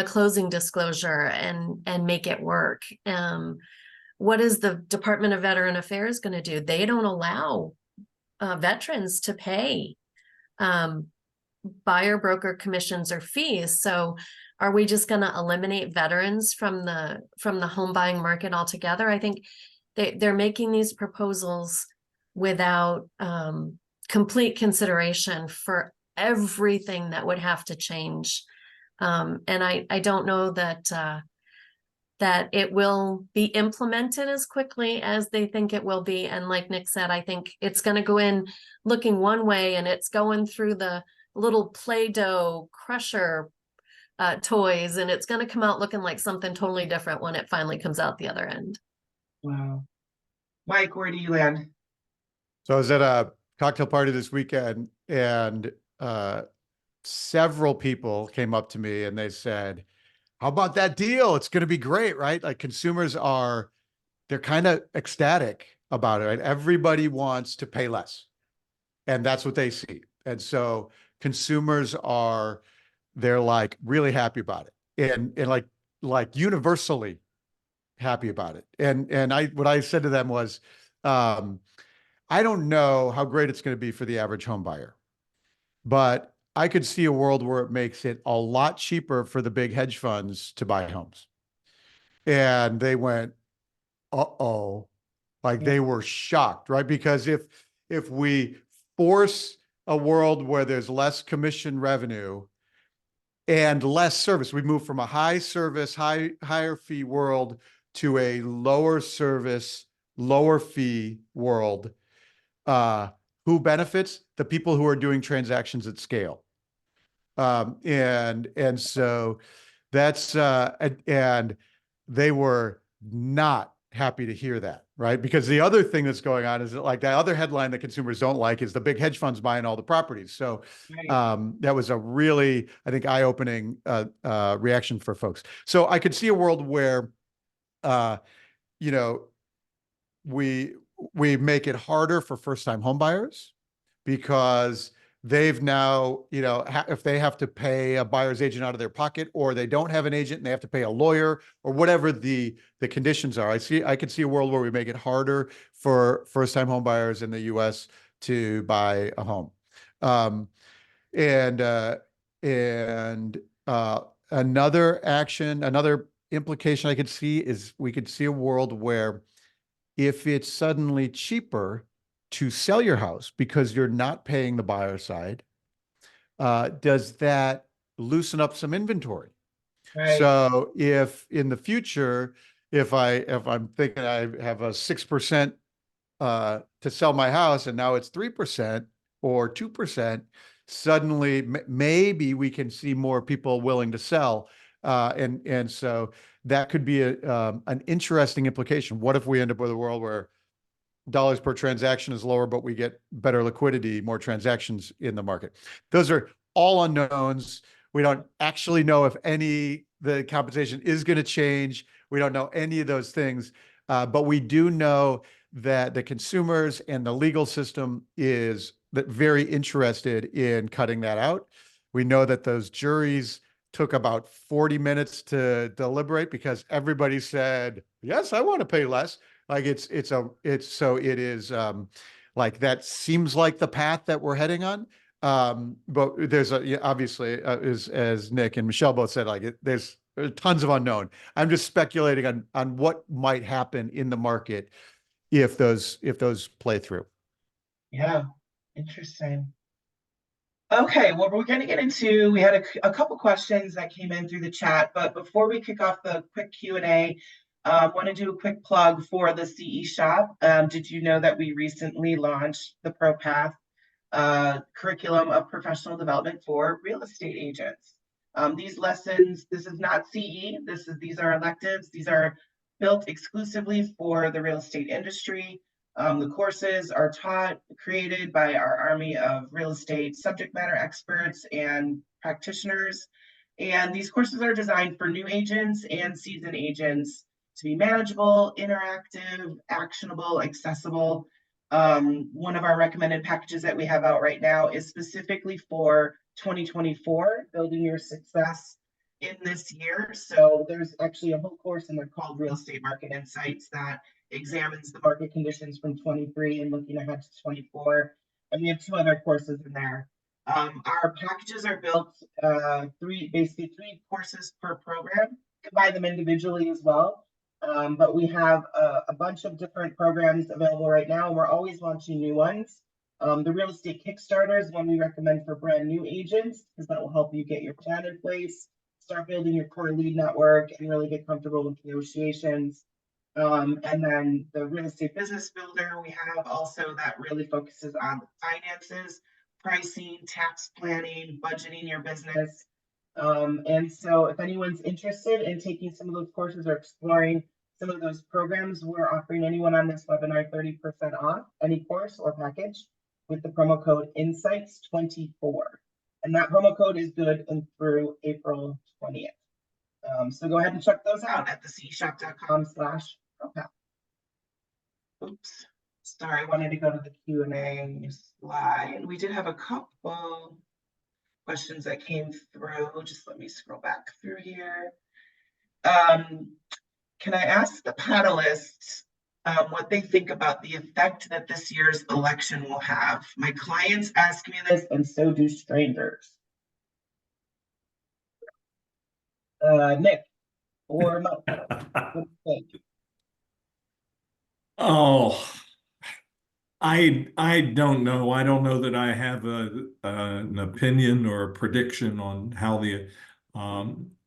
closing disclosure and make it work? What is the Department of Veteran Affairs going to do? They don't allow veterans to pay buyer broker commissions or fees. So are we just going to eliminate veterans from the home buying market altogether? I think they're making these proposals without complete consideration for everything that would have to change. And I don't know that it will be implemented as quickly as they think it will be. And like Nick said, I think it's going to go in looking one way, and it's going through the little Play-Doh crusher toys, and it's going to come out looking like something totally different when it finally comes out the other end. Wow. Mike, where do you land? So I was at a cocktail party this weekend, and several people came up to me and they said, how about that deal? It's going to be great, right? Like consumers they're kind of ecstatic about it, right? Everybody wants to pay less, and that's what they see. And so consumers they're like really happy about it, and like universally happy about it. And what I said to them was, I don't know how great it's going to be for the average home buyer, but I could see a world where it makes it a lot cheaper for the big hedge funds to buy homes. And they went, uh-oh, like they were shocked, right? Because if we force a world where there's less commission revenue and less service, we move from a high service, higher fee world to a lower service, lower fee world. Who benefits? The people who are doing transactions at scale. And so that's, and they were not happy to hear that, right? Because the other thing that's going on is that, like, that other headline that consumers don't like is the big hedge funds buying all the properties. So that was a really, I think, eye-opening reaction for folks. So I could see a world where, you know, we make it harder for first-time home buyers because they've now, you know, if they have to pay a buyer's agent out of their pocket, or they don't have an agent and they have to pay a lawyer, or whatever the conditions are. I could see a world where we make it harder for first-time home buyers in the U.S. to buy a home. Another implication I could see is we could see a world where if it's suddenly cheaper to sell your house because you're not paying the buyer side, does that loosen up some inventory? Right. So if in the future, if I'm thinking I have a 6% to sell my house and now it's 3% or 2%, suddenly maybe we can see more people willing to sell. And so that could be an interesting implication. What if we end up with a world where dollars per transaction is lower, but we get better liquidity, more transactions in the market? Those are all unknowns. We don't actually know if the compensation is going to change. We don't know any of those things, but we do know that the consumers and the legal system is very interested in cutting that out. We know that those juries took about 40 minutes to deliberate because everybody said, yes, I want to pay less. Like it is like that seems like the path that we're heading on. But there's obviously, as Nick and Michelle both said, like there's tons of unknown. I'm just speculating on what might happen in the market if those play through. Yeah, interesting. Okay, well, we're going to get into, we had a couple questions that came in through the chat, but before we kick off the quick Q&A, want to do a quick plug for the CE Shop. Did you know that we recently launched the ProPath curriculum of professional development for real estate agents? These lessons, this is not CE, these are electives. These are built exclusively for the real estate industry. The courses are created by our army of real estate subject matter experts and practitioners. And these courses are designed for new agents and seasoned agents to be manageable, interactive, actionable, accessible. One of our recommended packages that we have out right now is specifically for 2024, building your success in this year. So there's actually a whole course in there called Real Estate Market Insights that examines the market conditions from 23 and looking ahead to 24. And we have 2 other courses in there. Our packages are built basically 3 courses per program. You can buy them individually as well. But we have a bunch of different programs available right now. We're always launching new ones. The Real Estate Kickstarter is one we recommend for brand new agents because that will help you get your plan in place, start building your core lead network, and really get comfortable with negotiations. And then the Real Estate Business Builder we have also that really focuses on finances, pricing, tax planning, budgeting your business. And so if anyone's interested in taking some of those courses or exploring some of those programs, we're offering anyone on this webinar 30% off any course or package with the promo code INSIGHTS24. And that promo code is good through April 20th. So go ahead and check those out at thecshop.com/ProPath. Oops, sorry, I wanted to go to the Q&A slide. We did have a couple questions that came through. Just let me scroll back through here. Can I ask the panelists what they think about the effect that this year's election will have? My clients ask me this, and so do strangers. Nick or Mike, what do you think? Oh, I don't know. I don't know that I have an opinion or a prediction on how the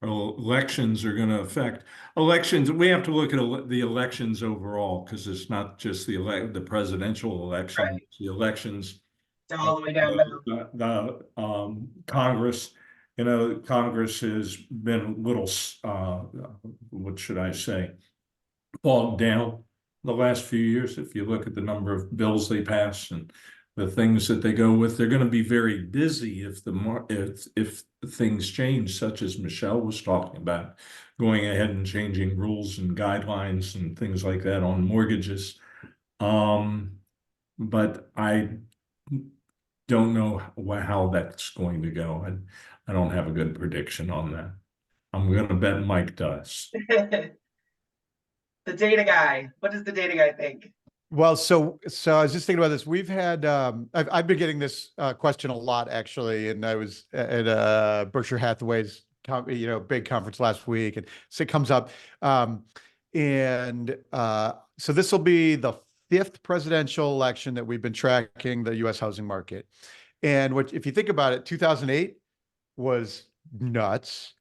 elections are going to affect elections. We have to look at the elections overall because it's not just the presidential election, Right. it's the elections. It's all the way down The Congress. You know, Congress has been a little, what should I say, bogged down the last few years. If you look at the number of bills they pass and the things that they go with, they're going to be very busy if things change, such as Michelle was talking about, going ahead and changing rules and guidelines and things like that on mortgages. But I don't know how that's going to go, and I don't have a good prediction on that. I'm going to bet Mike does. The data guy. What does the data guy think? Well, so I was just thinking about this. We've had I've been getting this question a lot actually, and I was at Berkshire Hathaway's big conference last week, and so it comes up, so this will be the 5th presidential election that we've been tracking the U.S. housing market, and if you think about it, 2008 was nuts.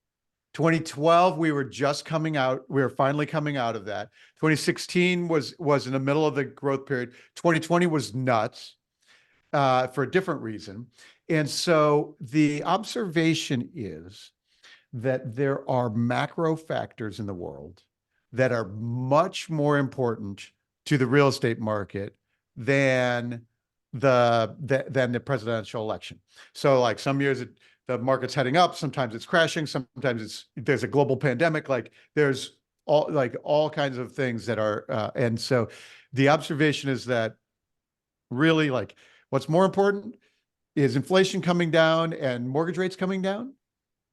2012, we were just coming out. We were finally coming out of that. 2016 was in the middle of the growth period. 2020 was nuts for a different reason. And so the observation is that there are macro factors in the world that are much more important to the real estate market than the presidential election. So like some years the market's heading up, sometimes it's crashing, sometimes there's a global pandemic, like there's all kinds of things that are, and so the observation is that really what's more important is inflation coming down and mortgage rates coming down.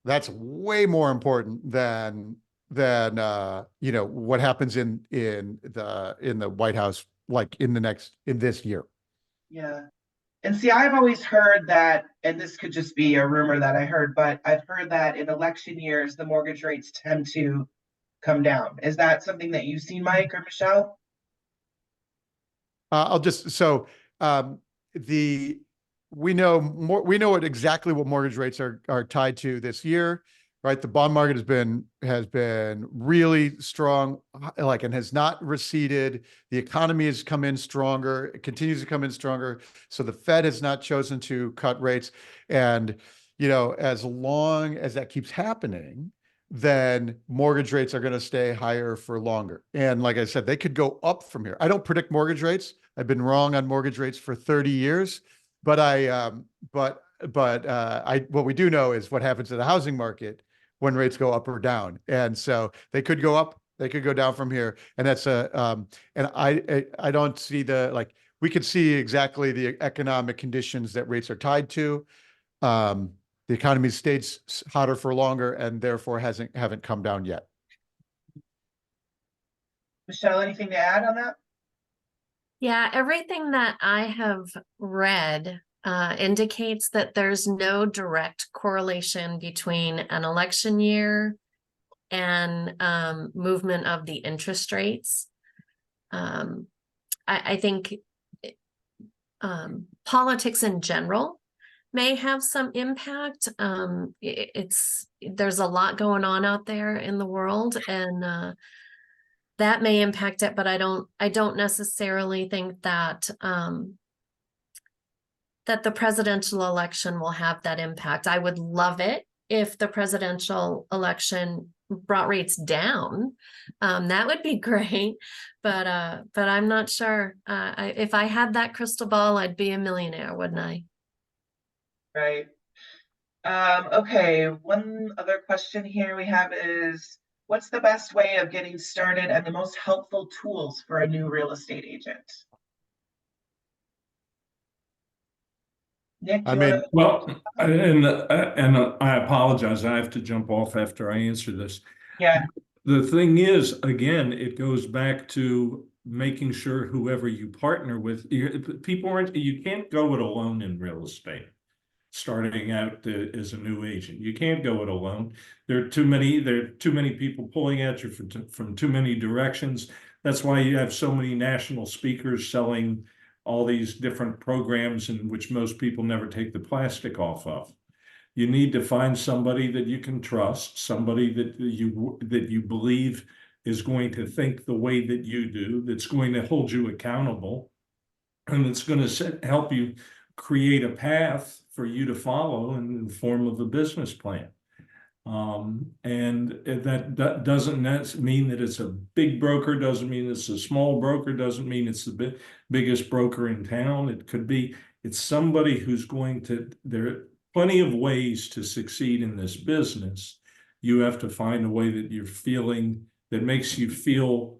That's way more important than what happens in the White House, in this year. Yeah. And see, I've always heard that, and this could just be a rumor that I heard, but I've heard that in election years, the mortgage rates tend to come down. Is that something that you've seen, Mike or Michelle? We know exactly what mortgage rates are tied to this year, right? The bond market has been really strong, and has not receded. The economy has come in stronger. It continues to come in stronger. So the Fed has not chosen to cut rates. And, as long as that keeps happening, then mortgage rates are going to stay higher for longer. And like I said, they could go up from here. I don't predict mortgage rates. I've been wrong on mortgage rates for 30 years, but what we do know is what happens to the housing market when rates go up or down. And so they could go up, they could go down from here. And that's and I don't see we could see exactly the economic conditions that rates are tied to. The economy stays hotter for longer and therefore haven't come down yet. Michelle, anything to add on that? Yeah, everything that I have read indicates that there's no direct correlation between an election year and movement of the interest rates. I think politics in general may have some impact. There's a lot going on out there in the world, and that may impact it, but I don't necessarily think that that the presidential election will have that impact. I would love it if the presidential election brought rates down. That would be great, but I'm not sure. If I had that crystal ball, I'd be a millionaire, wouldn't I? Right. Okay, one other question here we have is, what's the best way of getting started and the most helpful tools for a new real estate agent? Nick, I mean, Well, and I apologize. I have to jump off after I answer this. yeah, The thing is, again, it goes back to making sure whoever you partner with, you can't go it alone in real estate. Starting out as a new agent, you can't go it alone. There are too many people pulling at you from too many directions. That's why you have so many national speakers selling all these different programs in which most people never take the plastic off of. You need to find somebody that you can trust, somebody that you believe is going to think the way that you do, that's going to hold you accountable, and that's going to help you create a path for you to follow in the form of a business plan. And that doesn't mean that it's a big broker, doesn't mean it's a small broker, doesn't mean it's the biggest broker in town. It's somebody who's there are plenty of ways to succeed in this business. You have to find a way that makes you feel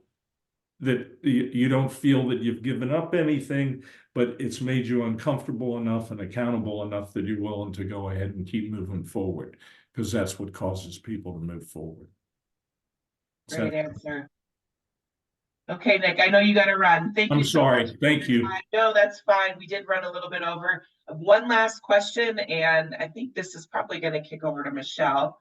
that you don't feel that you've given up anything, but it's made you uncomfortable enough and accountable enough that you're willing to go ahead and keep moving forward, because that's what causes people to move forward. great answer. Okay, Nick, I know you got to run. Thank you. I'm sorry. Thank you. No, that's fine. We did run a little bit over. One last question, and I think this is probably going to kick over to Michelle.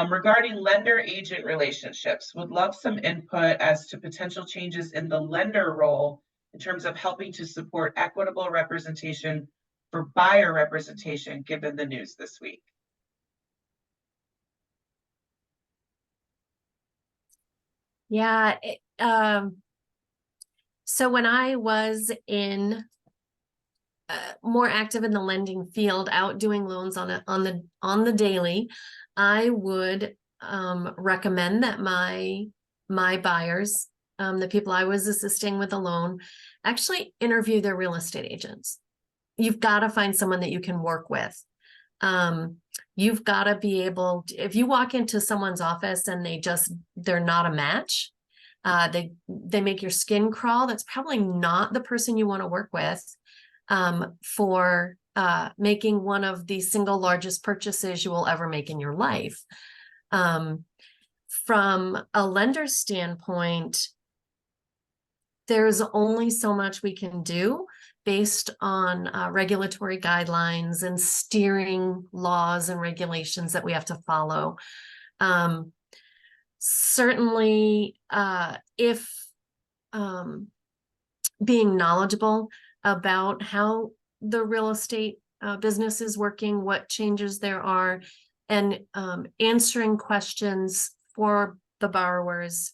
Regarding lender-agent relationships, would love some input as to potential changes in the lender role in terms of helping to support equitable representation for buyer representation, given the news this week. Yeah. So when I was more active in the lending field, out doing loans on the daily, I would recommend that my buyers, the people I was assisting with a loan, actually interview their real estate agents. You've got to find someone that you can work with. You've got to be able to, if you walk into someone's office and they're not a match, they make your skin crawl, that's probably not the person you want to work with for making one of the single largest purchases you will ever make in your life. From a lender's standpoint, there's only so much we can do based on regulatory guidelines and steering laws and regulations that we have to follow. Certainly, if being knowledgeable about how the real estate business is working, what changes there are, and answering questions for the borrowers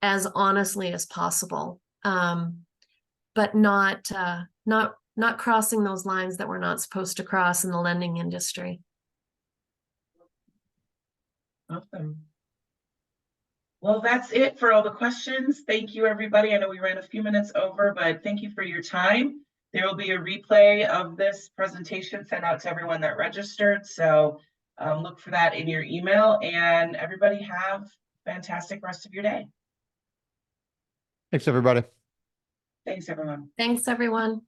as honestly as possible, but not crossing those lines that we're not supposed to cross in the lending industry. Awesome. Well, that's it for all the questions. Thank you, everybody. I know we ran a few minutes over, but thank you for your time. There will be a replay of this presentation sent out to everyone that registered. So look for that in your email, and everybody have a fantastic rest of your day. Thanks, everybody. Thanks, everyone. Thanks, everyone.